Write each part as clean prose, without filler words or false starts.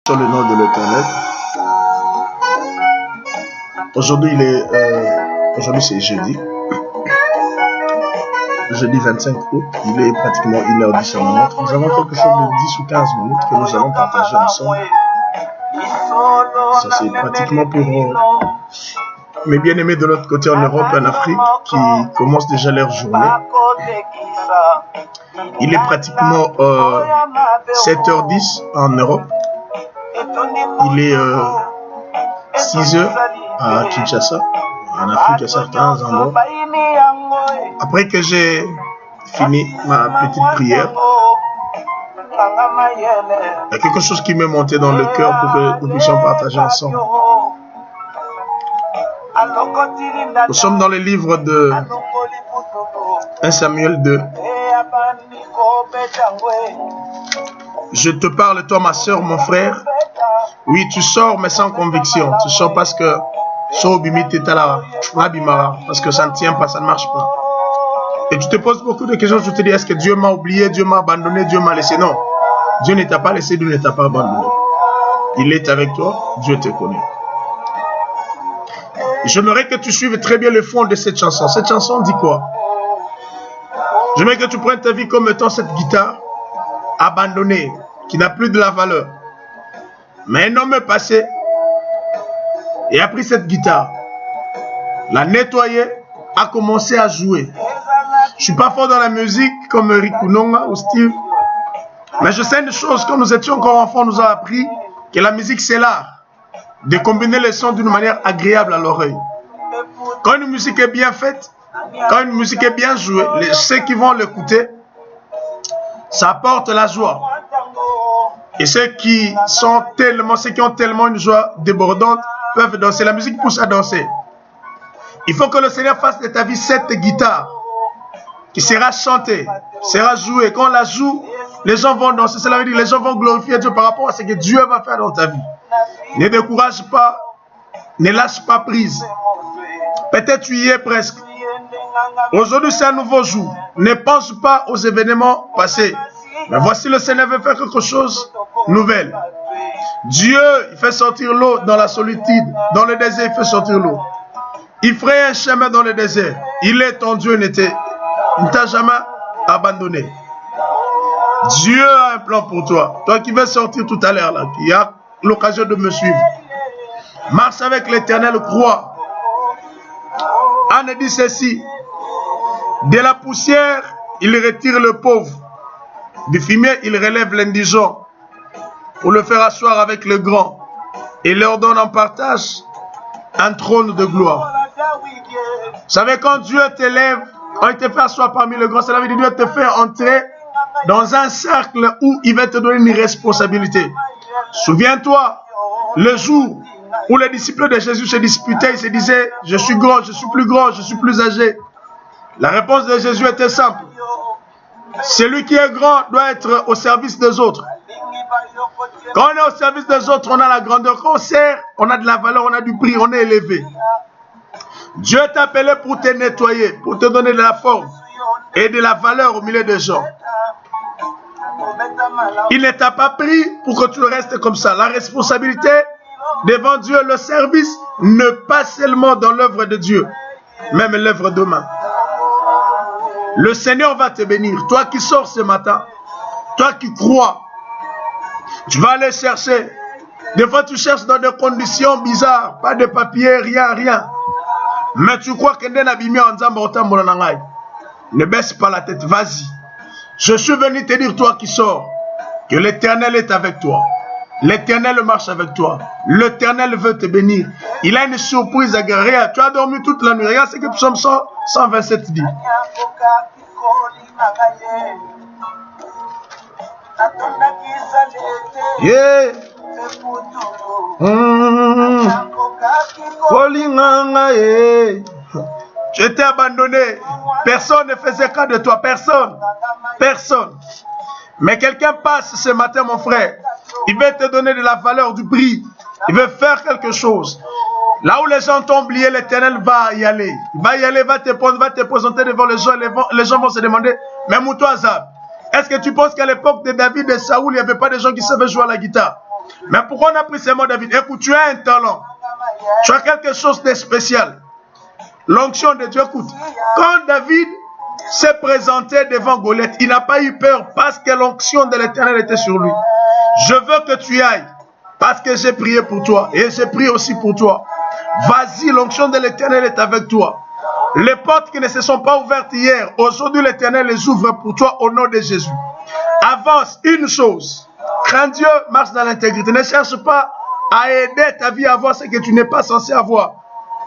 Sur le nom de l'Éternel. Aujourd'hui, aujourd'hui c'est jeudi. Jeudi 25 août, il est pratiquement 1h10 sur la montre. Nous avons quelque chose de 10 ou 15 minutes que nous allons partager ensemble. Ça c'est pratiquement pour mes bien-aimés de l'autre côté en Europe et en Afrique qui commencent déjà leur journée. Il est pratiquement 7h10 en Europe. Il est 6h à Kinshasa, en Afrique à certains endroits. Après que j'ai fini ma petite prière, il y a quelque chose qui m'est monté dans le cœur pour que nous puissions partager ensemble. Nous sommes dans le livre de 1 Samuel 2. Je te parle, toi, ma soeur, mon frère. Oui, tu sors, mais sans conviction. Tu sors parce que parce que ça ne tient pas, ça ne marche pas. Et tu te poses beaucoup de questions. Tu te dis, est-ce que Dieu m'a oublié, Dieu m'a abandonné, Dieu m'a laissé? Non. Dieu ne t'a pas laissé, Dieu ne t'a pas abandonné. Il est avec toi, Dieu te connaît. J'aimerais que tu suives très bien le fond de cette chanson. Cette chanson dit quoi? J'aimerais que tu prennes ta vie comme étant cette guitare abandonnée, qui n'a plus de la valeur. Mais un homme est passé et a pris cette guitare, l'a nettoyée, a commencé à jouer. Je ne suis pas fort dans la musique comme Rick Unonga ou Steve, mais je sais une chose, quand nous étions encore enfants, on nous a appris que la musique c'est l'art de combiner les sons d'une manière agréable à l'oreille. Quand une musique est bien faite, quand une musique est bien jouée, ceux qui vont l'écouter, ça apporte la joie. Et ceux qui ont tellement une joie débordante peuvent danser. La musique pousse à danser. Il faut que le Seigneur fasse de ta vie cette guitare qui sera chantée, sera jouée. Quand on la joue, les gens vont danser. Cela veut dire que les gens vont glorifier Dieu par rapport à ce que Dieu va faire dans ta vie. Ne décourage pas, ne lâche pas prise. Peut-être tu y es presque. Aujourd'hui, c'est un nouveau jour. Ne pense pas aux événements passés. Mais voici, le Seigneur veut faire quelque chose de nouvel. Dieu, il fait sortir l'eau dans la solitude. Dans le désert, il fait sortir l'eau. Il ferait un chemin dans le désert. Il est ton Dieu, il ne t'a jamais abandonné. Dieu a un plan pour toi. Toi qui veux sortir tout à l'heure, là, qui a l'occasion de me suivre. Marche avec l'Éternel, crois. Anne dit ceci. De la poussière, il retire le pauvre. Du fumier, il relève l'indigent pour le faire asseoir avec le grand et leur donne en partage un trône de gloire. Vous savez, quand Dieu t'élève, quand il te fait asseoir parmi le grand, cela veut dire que Dieu te fait entrer dans un cercle où il va te donner une responsabilité. Souviens-toi, le jour où les disciples de Jésus se disputaient, ils se disaient, je suis grand, je suis plus grand, je suis plus âgé. La réponse de Jésus était simple. Celui qui est grand doit être au service des autres. Quand on est au service des autres, on a la grandeur. Quand on sert, on a de la valeur, on a du prix, on est élevé. Dieu t'a appelé pour te nettoyer, pour te donner de la forme et de la valeur au milieu des gens. Il ne t'a pas pris pour que tu restes comme ça. La responsabilité devant Dieu, le service, ne pas seulement dans l'œuvre de Dieu, même l'œuvre d'humain. Le Seigneur va te bénir. Toi qui sors ce matin, toi qui crois, tu vas aller chercher. Des fois, tu cherches dans des conditions bizarres, pas de papier, rien. Mais tu crois que ne baisse pas la tête, vas-y. Je suis venu te dire, toi qui sors, que l'Éternel est avec toi. L'Éternel marche avec toi. L'Éternel veut te bénir. Il a une surprise agréable. Tu as dormi toute la nuit. Regarde ce que Psaume 127 dit. Yeah. Tu étais abandonné. Personne ne faisait cas de toi. Personne. Mais quelqu'un passe ce matin, mon frère. Il veut te donner de la valeur, du prix. Il veut faire quelque chose. Là où les gens t'ont oublié, l'Éternel va y aller. Il va y aller, va te présenter devant les gens. Les gens vont se demander, mais Moutoazab, est-ce que tu penses qu'à l'époque de David et Saoul, il n'y avait pas de gens qui savaient jouer à la guitare? Mais pourquoi on a pris ces mots, David? Écoute, tu as un talent. Tu as quelque chose de spécial. L'onction de Dieu, écoute. Quand David s'est présenté devant Goliath, il n'a pas eu peur parce que l'onction de l'Éternel était sur lui. Je veux que tu ailles parce que j'ai prié pour toi et j'ai prié aussi pour toi. Vas-y, l'onction de l'Éternel est avec toi. Les portes qui ne se sont pas ouvertes hier, aujourd'hui l'Éternel les ouvre pour toi au nom de Jésus. Avance, une chose. Crains Dieu, marche dans l'intégrité. Ne cherche pas à aider ta vie à avoir ce que tu n'es pas censé avoir.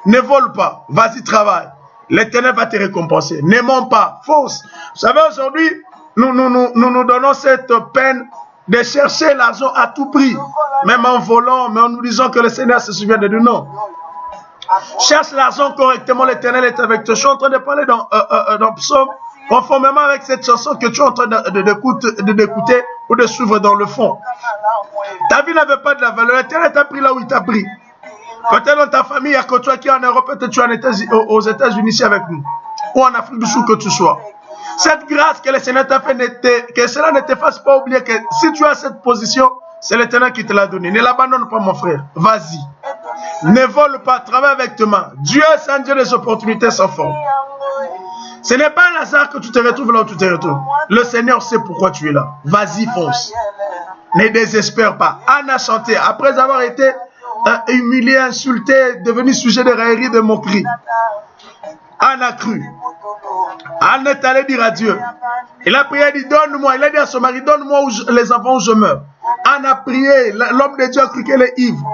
Ne vole pas. Vas-y, travaille. L'Éternel va te récompenser. Ne mens pas. Fonce. Vous savez, aujourd'hui, nous donnons cette peine de chercher l'argent à tout prix. Même en volant, mais en nous disant que le Seigneur se souvient de nous. Non. Cherche l'argent correctement, l'Éternel est avec toi. Je suis en train de parler dans Psaume, conformément avec cette chanson que tu es en train d'écouter ou de suivre dans le fond. Ta vie n'avait pas de la valeur. L'Éternel t'a pris là où il t'a pris. Quand tu es dans ta famille, il y a que toi qui es en Europe, peut-être tu es aux États-Unis ici avec nous, ou en Afrique du Sud que tu sois. Cette grâce que le Seigneur t'a fait, que cela ne te fasse pas oublier que si tu as cette position, c'est l'Éternel qui te l'a donné. Ne l'abandonne pas, mon frère. Vas-y. Ne vole pas, travaille avec tes mains. Dieu est un Dieu des opportunités sans forme. Ce n'est pas un hasard que tu te retrouves là où tu te retrouves. Le Seigneur sait pourquoi tu es là. Vas-y, fonce. Ne désespère pas. Anne a chanté. Après avoir été humilié, insulté, devenu sujet de raillerie, de moquerie. Anne a cru. Anne est allée dire à Dieu. Il a prié, il dit, donne-moi. Il a dit à son mari, donne-moi les enfants où je meurs. Anne a prié. L'homme de Dieu a cru qu'elle est ivre.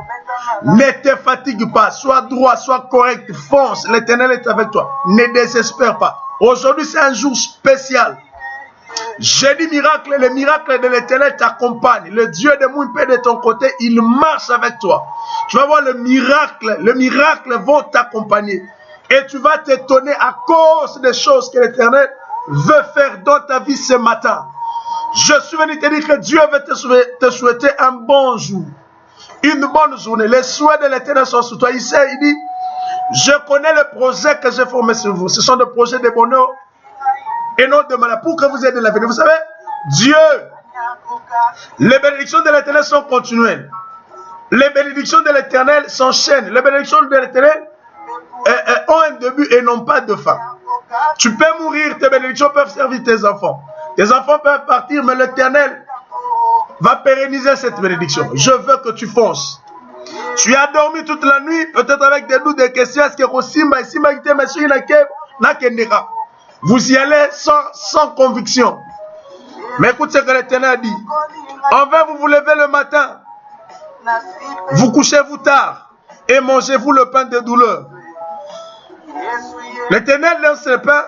Ne te fatigue pas. Sois droit, sois correct. Fonce. L'Éternel est avec toi. Ne désespère pas. Aujourd'hui, c'est un jour spécial. J'ai dit miracle. Le miracle de l'Éternel t'accompagne. Le Dieu de Mouipé de ton côté, il marche avec toi. Tu vas voir le miracle. Le miracle vont t'accompagner. Et tu vas t'étonner à cause des choses que l'Éternel veut faire dans ta vie ce matin. Je suis venu te dire que Dieu veut te souhaiter un bon jour. Une bonne journée. Les souhaits de l'Éternel sont sur toi. Il dit, je connais les projets que j'ai formés sur vous. Ce sont des projets de bonheur et non de malheur. Pour que vous ayez de l'avenir. Vous savez, Dieu, les bénédictions de l'Éternel sont continuelles. Les bénédictions de l'Éternel s'enchaînent. Les bénédictions de l'Éternel ont un début et n'ont pas de fin. Tu peux mourir, tes bénédictions peuvent servir tes enfants. Tes enfants peuvent partir, mais l'Éternel va pérenniser cette bénédiction. Je veux que tu fonces. Tu as dormi toute la nuit, peut-être avec des doutes, des questions. Est-ce que vous y allez sans conviction. Mais écoute ce que l'Éternel a dit. Enfin, vous vous levez le matin, vous couchez-vous tard et mangez-vous le pain de douleur. L'Éternel lance le pain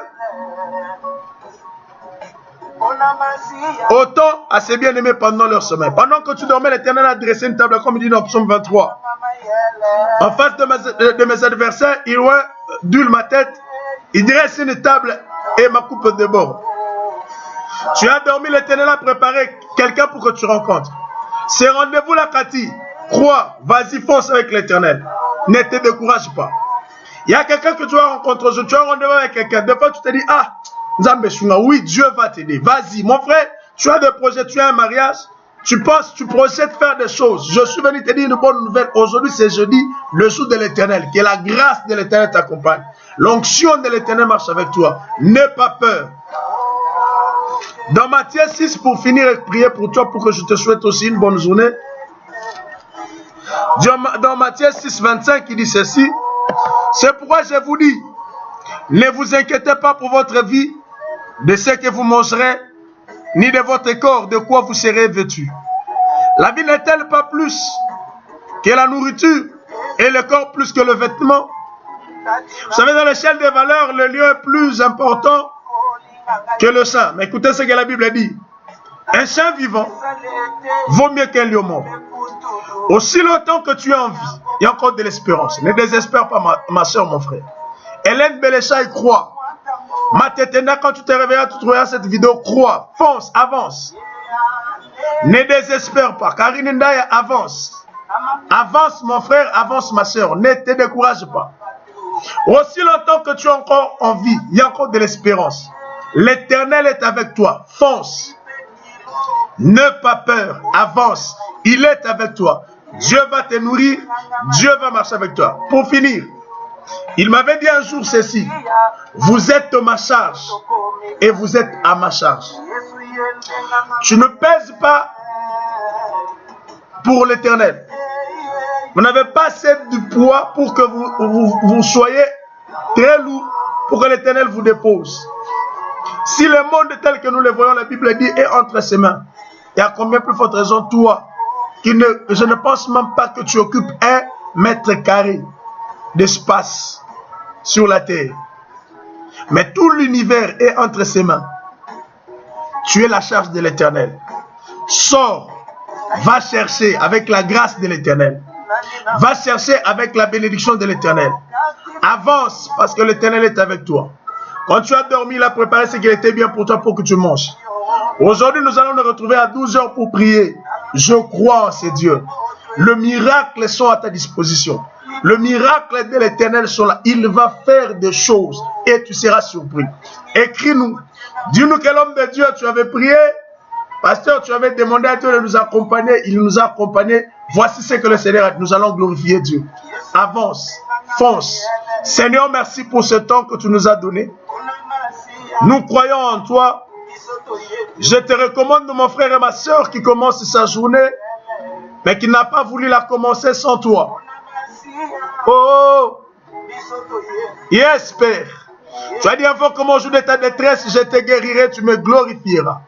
autant à ses bien-aimés pendant leur sommeil. Pendant que tu dormais, l'Éternel a dressé une table, comme il dit dans Psaume 23. En face de mes adversaires, il ondule ma tête, il dresse une table et ma coupe déborde. Tu as dormi, l'Éternel a préparé quelqu'un pour que tu rencontres. C'est rendez-vous là, Cathy. Crois, vas-y, fonce avec l'Éternel. Ne te décourage pas. Il y a quelqu'un que tu vas rencontrer aujourd'hui. Tu as un rendez-vous avec quelqu'un. Des fois, tu te dis, ah, oui, Dieu va t'aider. Vas-y, mon frère, tu as des projets, tu as un mariage. Tu penses, tu procèdes faire des choses. Je suis venu te dire une bonne nouvelle. Aujourd'hui, c'est jeudi, le jour de l'Éternel. Que la grâce de l'Éternel t'accompagne. L'onction de l'Éternel marche avec toi. N'aie pas peur. Dans Matthieu 6, pour finir et prier pour toi, pour que je te souhaite aussi une bonne journée. Dans Matthieu 6, 25, il dit ceci. C'est pourquoi je vous dis, ne vous inquiétez pas pour votre vie, de ce que vous mangerez, ni de votre corps, de quoi vous serez vêtus. La vie n'est-elle pas plus que la nourriture et le corps plus que le vêtement? Vous savez, dans l'échelle des valeurs, le lieu est plus important que le sang. Mais écoutez ce que la Bible dit. Un chien vivant vaut mieux qu'un lion mort. Aussi longtemps que tu es en vie, il y a encore de l'espérance. Ne désespère pas, ma soeur, mon frère. Hélène Béléchaï croit. Matétena, quand tu te réveilleras, tu trouveras cette vidéo. Crois, fonce, avance. Ne désespère pas. Karine Ndaya, avance. Avance, mon frère, avance, ma soeur. Ne te décourage pas. Aussi longtemps que tu es encore en vie, il y a encore de l'espérance. L'Éternel est avec toi. Fonce. N'aie pas peur, avance. Il est avec toi. Dieu va te nourrir, Dieu va marcher avec toi. Pour finir, il m'avait dit un jour ceci: vous êtes ma charge et vous êtes à ma charge. Tu ne pèses pas pour l'Éternel. Vous n'avez pas assez de poids pour que vous soyez très lourd, pour que l'Éternel vous dépose. Si le monde tel que nous le voyons, la Bible dit, est entre ses mains, et à combien plus forte raison toi, je ne pense même pas que tu occupes 1 mètre carré d'espace sur la terre. Mais tout l'univers est entre ses mains. Tu es la charge de l'Éternel. Sors, va chercher avec la grâce de l'Éternel. Va chercher avec la bénédiction de l'Éternel. Avance parce que l'Éternel est avec toi. Quand tu as dormi, il a préparé ce qui était bien pour toi pour que tu manges. Aujourd'hui, nous allons nous retrouver à 12 heures pour prier. Je crois en ces dieux. Le miracle sont à ta disposition. Le miracle de l'Éternel sont là. Il va faire des choses et tu seras surpris. Écris-nous. Dis-nous quel homme de Dieu tu avais prié. Pasteur, tu avais demandé à Dieu de nous accompagner. Il nous a accompagnés. Voici ce que le Seigneur a dit. Nous allons glorifier Dieu. Avance, fonce. Seigneur, merci pour ce temps que tu nous as donné. Nous croyons en toi. Je te recommande mon frère et ma soeur qui commence sa journée, mais qui n'a pas voulu la commencer sans toi. Oh, yes, Père. Tu as dit avant que mon jour de ta détresse, je te guérirai, tu me glorifieras.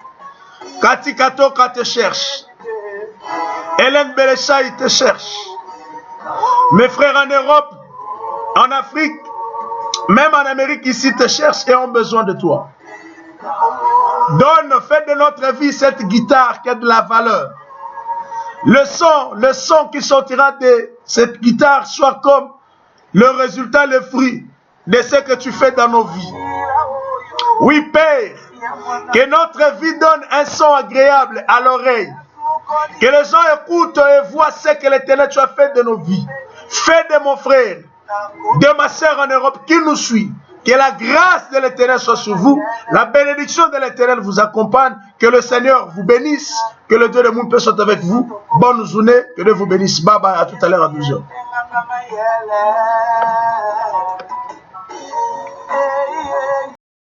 Kati Katoka te cherche. Hélène Béléchaï te cherche. Mes frères en Europe, en Afrique, même en Amérique ici te cherchent et ont besoin de toi. Donne, fais de notre vie cette guitare qui a de la valeur. Le son qui sortira de cette guitare soit comme le résultat, le fruit de ce que tu fais dans nos vies. Oui, Père, que notre vie donne un son agréable à l'oreille. Que les gens écoutent et voient ce que l'Éternel tu as fait de nos vies. Fais de mon frère, de ma sœur en Europe qui nous suit. Que la grâce de l'Éternel soit sur vous. La bénédiction de l'Éternel vous accompagne. Que le Seigneur vous bénisse. Que le Dieu de mon Père soit avec vous. Bonne journée. Que Dieu vous bénisse. Bye bye. À tout à l'heure à 12 heures.